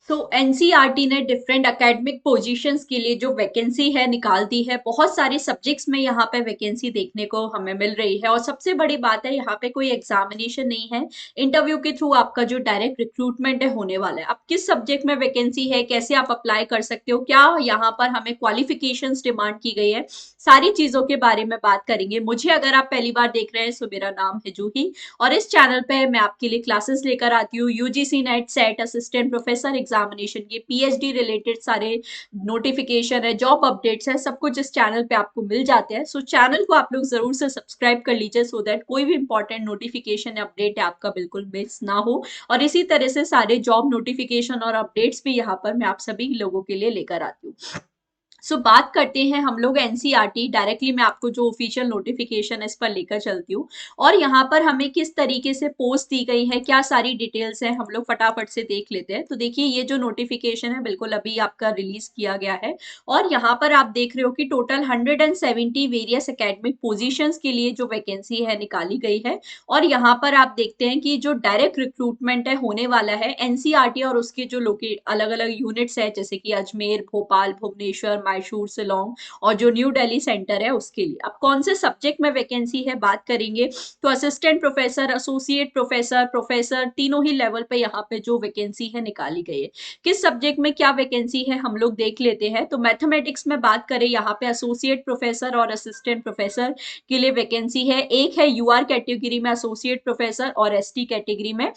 तो एनसीईआरटी ने different academic positions के लिए जो वैकेंसी है निकालती है। बहुत सारे सब्जेक्ट्स में यहाँ पे वैकेंसी देखने को हमें मिल रही है और सबसे बड़ी बात है यहाँ पे कोई एग्जामिनेशन नहीं है। इंटरव्यू के थ्रू आपका जो डायरेक्ट रिक्रूटमेंट है होने वाला है। अब किस सब्जेक्ट में वैकेंसी है, कैसे आप अप्लाई कर सकते हो, क्या यहाँ पर हमें क्वालिफिकेशंस डिमांड की गई है, सारी चीजों के बारे में बात करेंगे। मुझे अगर आप पहली बार देख रहे हैं तो मेरा नाम है जूही और इस चैनल पे मैं आपके लिए क्लासेस लेकर आती हूँ। UGC net set assistant professor examination के पीएचडी रिलेटेड सारे नोटिफिकेशन है, जॉब अपडेट्स है, सब कुछ इस चैनल पे आपको मिल जाते हैं। सो चैनल को आप लोग जरूर से सब्सक्राइब कर लीजिए सो दैट कोई भी इंपॉर्टेंट नोटिफिकेशन अपडेट है आपका बिल्कुल मिस ना हो। और इसी तरह से सारे जॉब नोटिफिकेशन और अपडेट्स भी यहाँ पर मैं आप सभी लोगों के लिए लेकर आती हूँ। बात करते हैं हम लोग एनसीईआरटी डायरेक्टली। मैं आपको जो ऑफिशियल नोटिफिकेशन है इस पर लेकर चलती हूँ और यहाँ पर हमें किस तरीके से पोस्ट दी गई है, क्या सारी डिटेल्स है, हम लोग फटाफट से देख लेते हैं। तो देखिए ये जो नोटिफिकेशन है बिल्कुल अभी आपका रिलीज किया गया है और यहाँ पर आप देख रहे हो कि टोटल 170 वेरियस एकेडमिक पोजिशंस के लिए जो वैकेंसी है निकाली गई है। और यहाँ पर आप देखते हैं कि जो डायरेक्ट रिक्रूटमेंट है होने वाला है एनसीईआरटी और उसके जो लोकेट अलग अलग यूनिट्स है जैसे कि अजमेर, भोपाल, भुवनेश्वर, मैसूर, शिलोंग और जो न्यू दिल्ली सेंटर है उसके लिए। अब कौन से सब्जेक्ट में वैकेंसी है बात करेंगे तो assistant professor, associate professor, professor, तीनों ही लेवल पे यहाँ पे जो वैकेंसी है निकाली गई है। किस सब्जेक्ट में क्या वैकेंसी है हम लोग देख लेते हैं। तो मैथमेटिक्स में बात करें यहाँ पे एसोसिएट प्रोफेसर और असिस्टेंट प्रोफेसर के लिए वैकेंसी है। एक है यूआर कैटेगरी में एसोसिएट प्रोफेसर और एसटी कैटेगरी में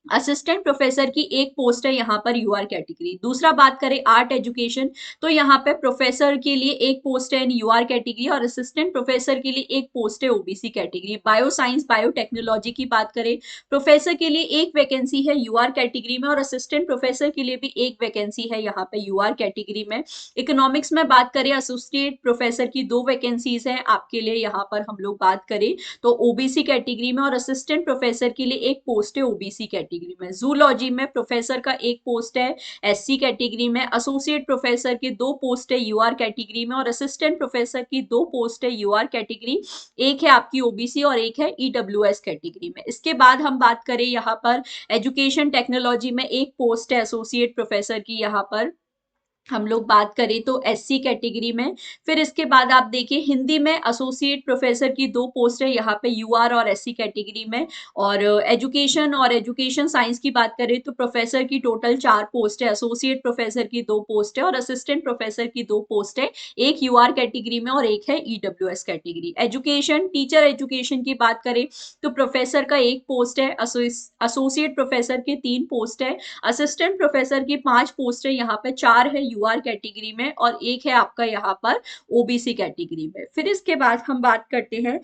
असिस्टेंट प्रोफेसर की एक पोस्ट है यहाँ पर यूआर कैटेगरी। दूसरा बात करें आर्ट एजुकेशन तो यहाँ पे प्रोफेसर के लिए एक पोस्ट है इन यूआर कैटेगरी और असिस्टेंट प्रोफेसर के लिए एक पोस्ट है OBC category. Bio science biotechnology की बात करें प्रोफेसर के लिए एक वैकेंसी है यूआर कैटेगरी में और असिस्टेंट प्रोफेसर के लिए भी एक वैकेंसी है यहाँ पे यूआर कैटेगरी में। इकोनॉमिक्स में बात करें एसोसिएट प्रोफेसर की दो वैकेंसीज हैं आपके लिए यहाँ पर हम लोग बात करें तो ओबीसी कैटेगरी में और असिस्टेंट प्रोफेसर के लिए एक पोस्ट है ओबीसी कैटेगरी में। जूलॉजी में प्रोफेसर का एक पोस्ट है एससी कैटेगरी में, एसोसिएट प्रोफेसर की दो पोस्ट है यूआर कैटेगरी में और असिस्टेंट प्रोफेसर की दो पोस्ट है यूआर कैटेगरी। एक है आपकी ओबीसी और एक है ईडब्ल्यूएस कैटेगरी में। इसके बाद हम बात करें यहाँ पर एजुकेशन टेक्नोलॉजी में एक पोस्ट है एसोसिएट प्रोफेसर की यहाँ पर हम लोग बात करें तो एससी कैटेगरी में। फिर इसके बाद आप देखिए हिंदी में एसोसिएट प्रोफेसर की दो पोस्ट है यहाँ पे यूआर और एससी कैटेगरी में। और एजुकेशन साइंस की बात करें तो प्रोफेसर की टोटल चार पोस्ट है, एसोसिएट प्रोफेसर की दो पोस्ट है और असिस्टेंट प्रोफेसर की दो पोस्ट है, एक यूआर कैटेगरी में और एक है EWS category. Education teacher education की बात करें तो प्रोफेसर का एक पोस्ट है, एसोसिएट प्रोफेसर के तीन पोस्ट है, असिस्टेंट प्रोफेसर की पांच पोस्ट है, यहाँ पे चार है यूआर कैटेगरी में और एक है आपका यहाँ पर ओबीसी कैटेगरी में। फिर इसके बाद हम बात करते हैं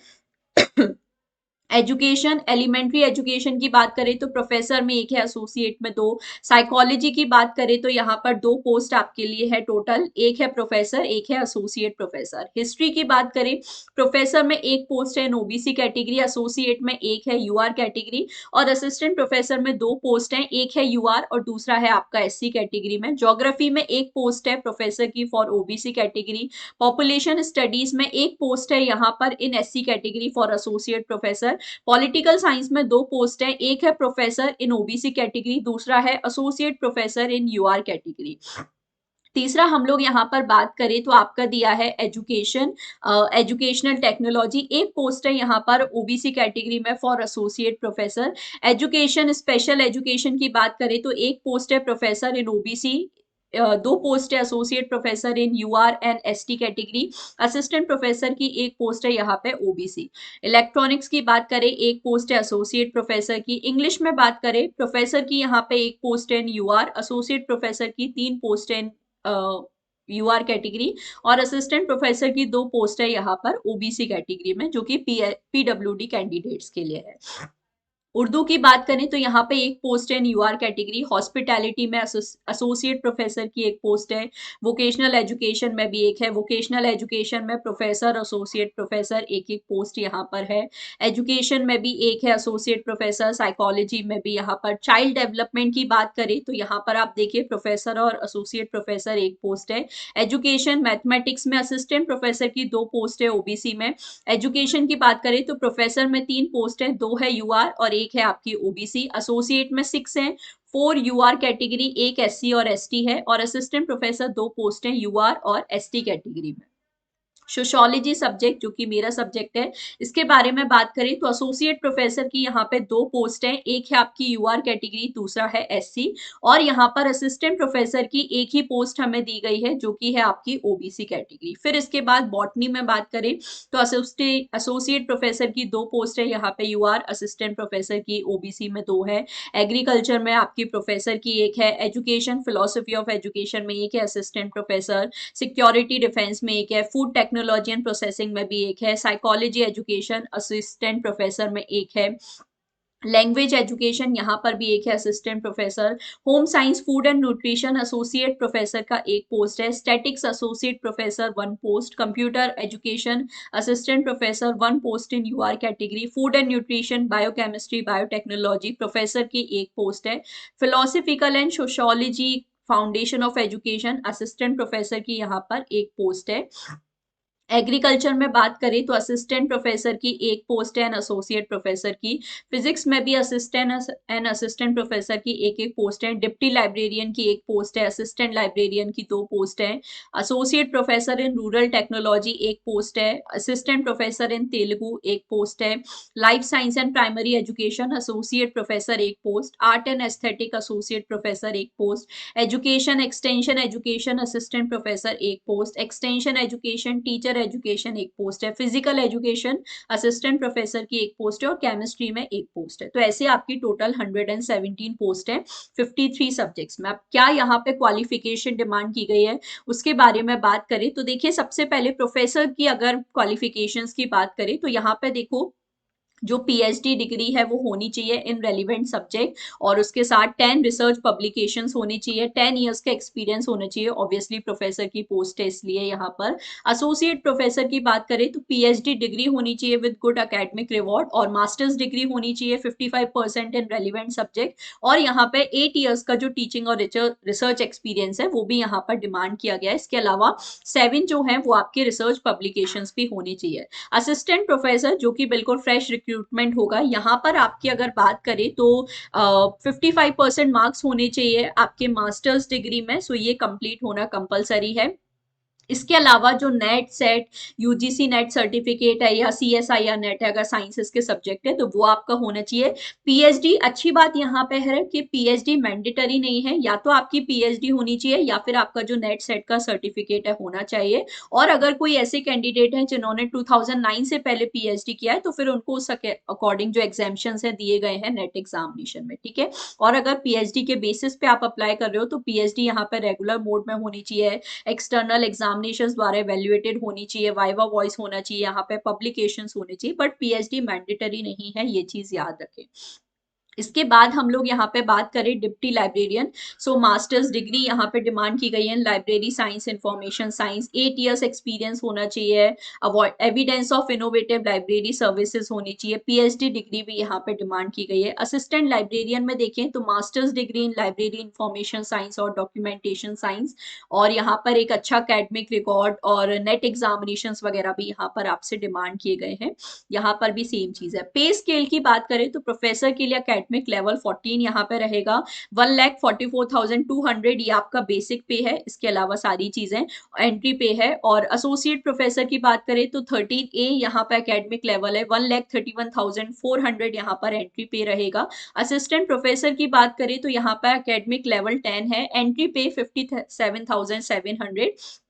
एजुकेशन एलिमेंट्री एजुकेशन की बात करें तो प्रोफेसर में एक है, एसोसिएट में दो। साइकोलॉजी की बात करें तो यहाँ पर दो पोस्ट आपके लिए है टोटल, एक है प्रोफेसर एक है एसोसिएट प्रोफेसर। हिस्ट्री की बात करें प्रोफेसर में एक पोस्ट है इन ओबीसी कैटेगरी, एसोसिएट में एक है यूआर कैटेगरी और असिस्टेंट प्रोफेसर में दो पोस्ट है, एक है यूआर और दूसरा है आपका एससी कैटेगरी में। ज्योग्राफी में एक पोस्ट है प्रोफेसर की for OBC category. Population studies में एक पोस्ट है यहाँ पर in SC category for associate professor. Political science में दो पोस्ट है, एक है प्रोफेसर इन ओबीसी कैटेगरी, दूसरा है associate professor in UR category. तीसरा हम लोग यहाँ पर बात करें तो आपका दिया है एजुकेशन एजुकेशनल टेक्नोलॉजी, एक पोस्ट है यहाँ पर ओबीसी कैटेगरी में for associate professor. Education special education की बात करें तो एक पोस्ट है प्रोफेसर इन ओबीसी, दो पोस्ट है associate professor in UR and ST category. Assistant professor की एक पोस्ट है यहाँ पे ओबीसी। इलेक्ट्रॉनिक्स की बात करें एक पोस्ट है एसोसिएट प्रोफेसर की। इंग्लिश में बात करें प्रोफेसर की यहाँ पे एक पोस्ट है इन यूआर, एसोसिएट प्रोफेसर की तीन पोस्ट है इन यूआर कैटेगरी और असिस्टेंट प्रोफेसर की दो पोस्ट है यहाँ पर ओबीसी कैटेगरी में जो कि पीडब्ल्यूडी कैंडिडेट्स के लिए है। उर्दू की बात करें तो यहाँ पे एक पोस्ट है यूआर कैटेगरी। हॉस्पिटैलिटी में एसोसिएट प्रोफेसर की एक पोस्ट है। वोकेशनल एजुकेशन में भी एक है। वोकेशनल एजुकेशन में प्रोफेसर एसोसिएट प्रोफेसर एक एक पोस्ट यहाँ पर है। एजुकेशन में भी एक है एसोसिएट प्रोफेसर। साइकोलॉजी में भी यहाँ पर। चाइल्ड डेवलपमेंट की बात करें तो यहाँ पर आप देखिए प्रोफेसर और एसोसिएट प्रोफेसर एक पोस्ट है। एजुकेशन मैथमेटिक्स में असिस्टेंट प्रोफेसर की दो पोस्ट है ओबीसी में। एजुकेशन की बात करें तो प्रोफेसर में तीन पोस्ट है, दो है यूआर और एक है आपकी ओबीसी, एसोसिएट में 6 हैं, 4 यूआर कैटेगरी, एक एससी और एसटी है, और असिस्टेंट प्रोफेसर 2 पोस्ट हैं यूआर और एसटी कैटेगरी में। सोशियोलॉजी सब्जेक्ट जो कि मेरा सब्जेक्ट है, इसके बारे में बात करें तो एसोसिएट प्रोफेसर की यहाँ पे 2 पोस्ट हैं, एक है आपकी यूआर कैटेगरी, दूसरा है एससी, और यहाँ पर असिस्टेंट प्रोफेसर की एक ही पोस्ट हमें दी गई है जो कि है आपकी ओबीसी कैटेगरी। फिर इसके बाद बॉटनी में बात करें तो एसोसिएट प्रोफेसर की 2 पोस्ट है यहाँ पे यूआर, असिस्टेंट प्रोफेसर की ओबीसी में 2 है। एग्रीकल्चर में आपकी प्रोफेसर की एक है, एजुकेशन फिलोसफी ऑफ एजुकेशन में एक है असिस्टेंट प्रोफेसर, सिक्योरिटी डिफेंस में एक है, फूड टेक्नोलॉजी एंड प्रोसेसिंग में भी एक है, साइकोलॉजी एजुकेशन असिस्टेंट प्रोफेसर में एक है, लैंग्वेज एजुकेशन यहाँ पर भी एक है assistant professor, home science food and nutrition associate professor का एक पोस्ट है, statics associate professor 1 post, computer education assistant professor 1 post in UR category, food and nutrition biochemistry biotechnology professor की एक पोस्ट है, philosophical and sociology foundation of education assistant professor की यहाँ पर एक पोस्ट है। एग्रीकल्चर में बात करें तो असिस्टेंट प्रोफेसर की एक पोस्ट है एंड एसोसिएट प्रोफेसर की, फिजिक्स में भी असिस्टेंट एंड असिस्टेंट प्रोफेसर की एक एक पोस्ट है, डिप्टी लाइब्रेरियन की एक पोस्ट है, असिस्टेंट लाइब्रेरियन की 2 पोस्ट है, associate professor in rural technology एक पोस्ट है, असिस्टेंट प्रोफेसर इन तेलुगु एक पोस्ट है, life science and primary education associate professor एक post, art and aesthetic associate professor एक post, education extension education assistant professor एक post, extension education teacher education एक post है, physical education assistant professor की एक post है, और केमिस्ट्री में एक पोस्ट है। तो ऐसे आपकी टोटल 117 पोस्ट है 53 सब्जेक्ट्स में। अब क्या यहाँ पे क्वालिफिकेशन डिमांड की गई है उसके बारे में बात करें तो देखिए, सबसे पहले प्रोफेसर की अगर क्वालिफिकेशंस की बात करें तो यहाँ पे देखो, जो पीएचडी डिग्री है वो होनी चाहिए इन रेलिवेंट सब्जेक्ट, और उसके साथ 10 रिसर्च पब्लिकेशंस होनी चाहिए, 10 इयर्स का एक्सपीरियंस होना चाहिए। ऑब्वियसली प्रोफेसर की पोस्ट है इसलिए यहाँ पर। एसोसिएट प्रोफेसर की बात करें तो पीएचडी डिग्री होनी चाहिए विद गुड एकेडमिक रिवॉर्ड, और मास्टर्स डिग्री होनी चाहिए 55% इन रेलिवेंट सब्जेक्ट, और यहाँ पे 8 इयर्स का जो टीचिंग और रिसर्च एक्सपीरियंस है वो भी यहाँ पर डिमांड किया गया है। इसके अलावा 7 जो है वो आपके रिसर्च पब्लिकेशंस भी होनी चाहिए। असिस्टेंट प्रोफेसर जो कि बिल्कुल फ्रेश रिक्रूटमेंट होगा, यहाँ पर आपकी अगर बात करें तो 55% मार्क्स होने चाहिए आपके मास्टर्स डिग्री में, सो ये कंप्लीट होना कंपलसरी है। इसके अलावा जो net set UGC net certificate है या सीएसआईआर नेट है अगर साइंसेस के सब्जेक्ट है तो वो आपका होना चाहिए। पीएचडी, अच्छी बात यहाँ पे है कि पीएचडी मैंडेटरी नहीं है, या तो आपकी पीएचडी होनी चाहिए या फिर आपका जो नेट सेट का सर्टिफिकेट है होना चाहिए। और अगर कोई ऐसे कैंडिडेट हैं जिन्होंने 2009 से पहले पीएचडी किया है तो फिर उनको उस अकॉर्डिंग जो एग्जामिशन है दिए गए हैं नेट एग्जामिनेशन में, ठीक है। और अगर पीएचडी के बेसिस पे आप अप्लाई कर रहे हो तो पीएचडी यहाँ पे रेगुलर मोड में होनी चाहिए, एक्सटर्नल एग्जामिनेशंस द्वारा एवेल्युएटेड होनी चाहिए, वाइवा वॉइस होना चाहिए, यहाँ पे पब्लिकेशंस होने चाहिए, बट पीएचडी मैंडेटरी नहीं है, ये चीज याद रखें। इसके बाद हम लोग यहाँ पे बात करें डिप्टी लाइब्रेरियन, सो मास्टर्स डिग्री यहाँ पे डिमांड की गई है library science information science, 8 years experience होना चाहिए, evidence of innovative library services होनी चाहिए, पीएचडी डिग्री भी यहाँ पे डिमांड की गई है। असिस्टेंट लाइब्रेरियन में देखें तो masters degree in library information science और डॉक्यूमेंटेशन साइंस, और यहाँ पर एक अच्छा अकेडमिक रिकॉर्ड और नेट एग्जामिनेशन वगैरह भी यहाँ पर आपसे डिमांड किए गए हैं। यहाँ पर भी सेम चीज है। पे स्केल की बात करें तो प्रोफेसर के लिए एकेडमिक लेवल 14 यहाँ पे रहेगा, 1,44,200 ये आपका बेसिक पे है, इसके अलावा सारी चीजें एंट्री पे है। और एसोसिएट प्रोफेसर की बात करें तो 13A यहाँ पे एकेडमिक लेवल है, 1,31,400 यहाँ पर एंट्री पे रहेगा। असिस्टेंट प्रोफेसर की बात करें तो यहाँ पे एकेडमिक लेवल 10 है, एंट्री पे 57,700,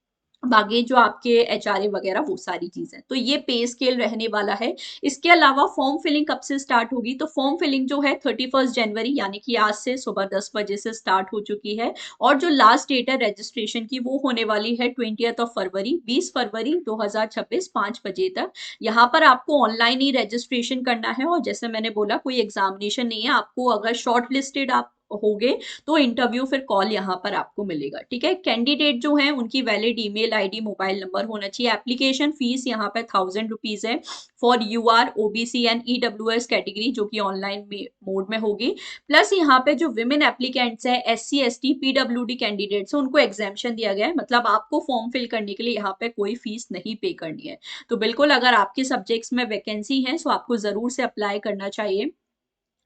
बाकी जो आपके एचआरए वगैरह वो सारी चीजें, तो ये पे स्केल रहने वाला है। इसके अलावा फॉर्म फिलिंग कब से स्टार्ट होगी तो फॉर्म फिलिंग जो है 31 जनवरी यानी कि आज से सुबह 10 बजे से स्टार्ट हो चुकी है, और जो लास्ट डेट है रजिस्ट्रेशन की वो होने वाली है 20 फरवरी 20 फरवरी 2026 5 बजे तक। यहाँ पर आपको ऑनलाइन ही रजिस्ट्रेशन करना है, और जैसे मैंने बोला कोई एग्जामिनेशन नहीं है, आपको अगर शॉर्ट लिस्टेड आप होगे तो इंटरव्यू फिर कॉल यहाँ पर आपको मिलेगा, ठीक है। कैंडिडेट जो है उनकी valid email ID mobile number होना चाहिए। एप्लीकेशन फीस यहाँ पे 1000 रुपीज है for UR OBC and EWS category जो कि ऑनलाइन मोड में होगी। प्लस यहाँ पे जो विमेन एप्लीकेंट्स है एससी एसटी पीडब्ल्यूडी कैंडिडेट्स है उनको एग्जाम्पशन दिया गया है, मतलब आपको फॉर्म फिल करने के लिए यहाँ पे कोई फीस नहीं पे करनी है। तो बिल्कुल अगर आपके सब्जेक्ट्स में वैकेंसी है तो आपको जरूर से अप्लाई करना चाहिए।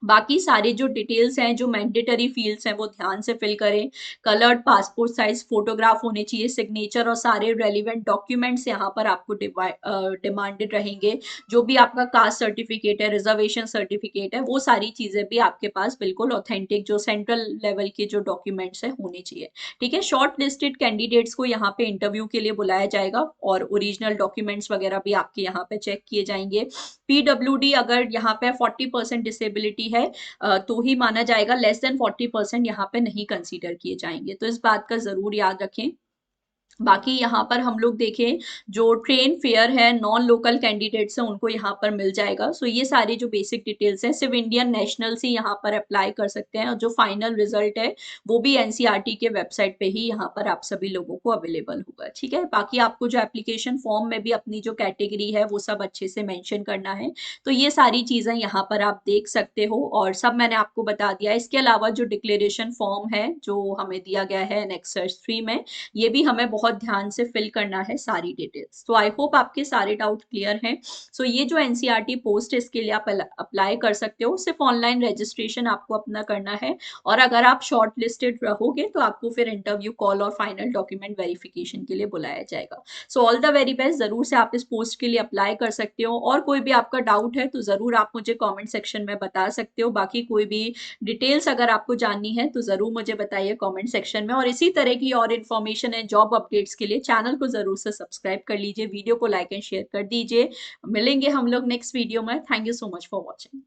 बाकी सारे जो डिटेल्स हैं, जो मैंडेटरी फील्ड्स हैं, वो ध्यान से फिल करें। कलर्ड पासपोर्ट साइज फोटोग्राफ होने चाहिए, सिग्नेचर और सारे रेलिवेंट डॉक्यूमेंट्स यहाँ पर आपको डिमांडेड रहेंगे। जो भी आपका कास्ट सर्टिफिकेट है, रिजर्वेशन सर्टिफिकेट है, वो सारी चीजें भी आपके पास बिल्कुल ऑथेंटिक जो सेंट्रल लेवल के जो डॉक्यूमेंट्स है होने चाहिए। ठीक है, शॉर्ट लिस्टेड कैंडिडेट्स को यहाँ पे इंटरव्यू के लिए बुलाया जाएगा और ओरिजिनल डॉक्यूमेंट्स वगैरह भी आपके यहाँ पे चेक किए जाएंगे। पीडब्ल्यूडी अगर यहाँ पे 40% डिसेबिलिटी है तो ही माना जाएगा, लेस देन 40% यहाँ पे नहीं कंसीडर किए जाएंगे, तो इस बात का जरूर याद रखें। बाकी यहाँ पर हम लोग देखें, जो ट्रेन फेयर है नॉन लोकल कैंडिडेट्स हैं उनको यहाँ पर मिल जाएगा। सो ये सारी जो बेसिक डिटेल्स हैं, सिर्फ इंडियन नेशनल्स ही यहाँ पर अप्लाई कर सकते हैं, और जो फाइनल रिजल्ट है वो भी एनसीईआरटी के वेबसाइट पे ही यहाँ पर आप सभी लोगों को अवेलेबल होगा। ठीक है, बाकी आपको जो एप्लीकेशन फॉर्म में भी अपनी जो कैटेगरी है वो सब अच्छे से मेंशन करना है। तो ये सारी चीजें यहाँ पर आप देख सकते हो, और सब मैंने आपको बता दिया। इसके अलावा जो डिक्लेरेशन फॉर्म है जो हमें दिया गया है नेक्सर्स 3 में, ये भी हमें बहुत ध्यान से फिल करना है सारी डिटेल्स। तो आई होप आपके सारे डाउट क्लियर हैं। सो ये जो एनसीईआरटी पोस्ट है इसके लिए आप अप्लाई कर सकते हो, सिर्फ ऑनलाइन रजिस्ट्रेशन आपको अपना करना है, और अगर आप शॉर्ट लिस्टेड रहोगे तो आपको फिर इंटरव्यू कॉल और फाइनल डॉक्यूमेंट वेरिफिकेशन के लिए बुलाया जाएगा। So all the very best, जरूर से आप इस पोस्ट के लिए अप्लाई कर सकते हो, और कोई भी आपका डाउट है तो जरूर आप मुझे कॉमेंट सेक्शन में बता सकते हो। बाकी कोई भी डिटेल्स अगर आपको जाननी है तो जरूर मुझे बताइए कमेंट सेक्शन में, और इसी तरह की और इन्फॉर्मेशन है जॉब अपडेट्स के लिए चैनल को जरूर से सब्सक्राइब कर लीजिए, वीडियो को लाइक एंड शेयर कर दीजिए। मिलेंगे हम लोग नेक्स्ट वीडियो में। Thank you so much for watching.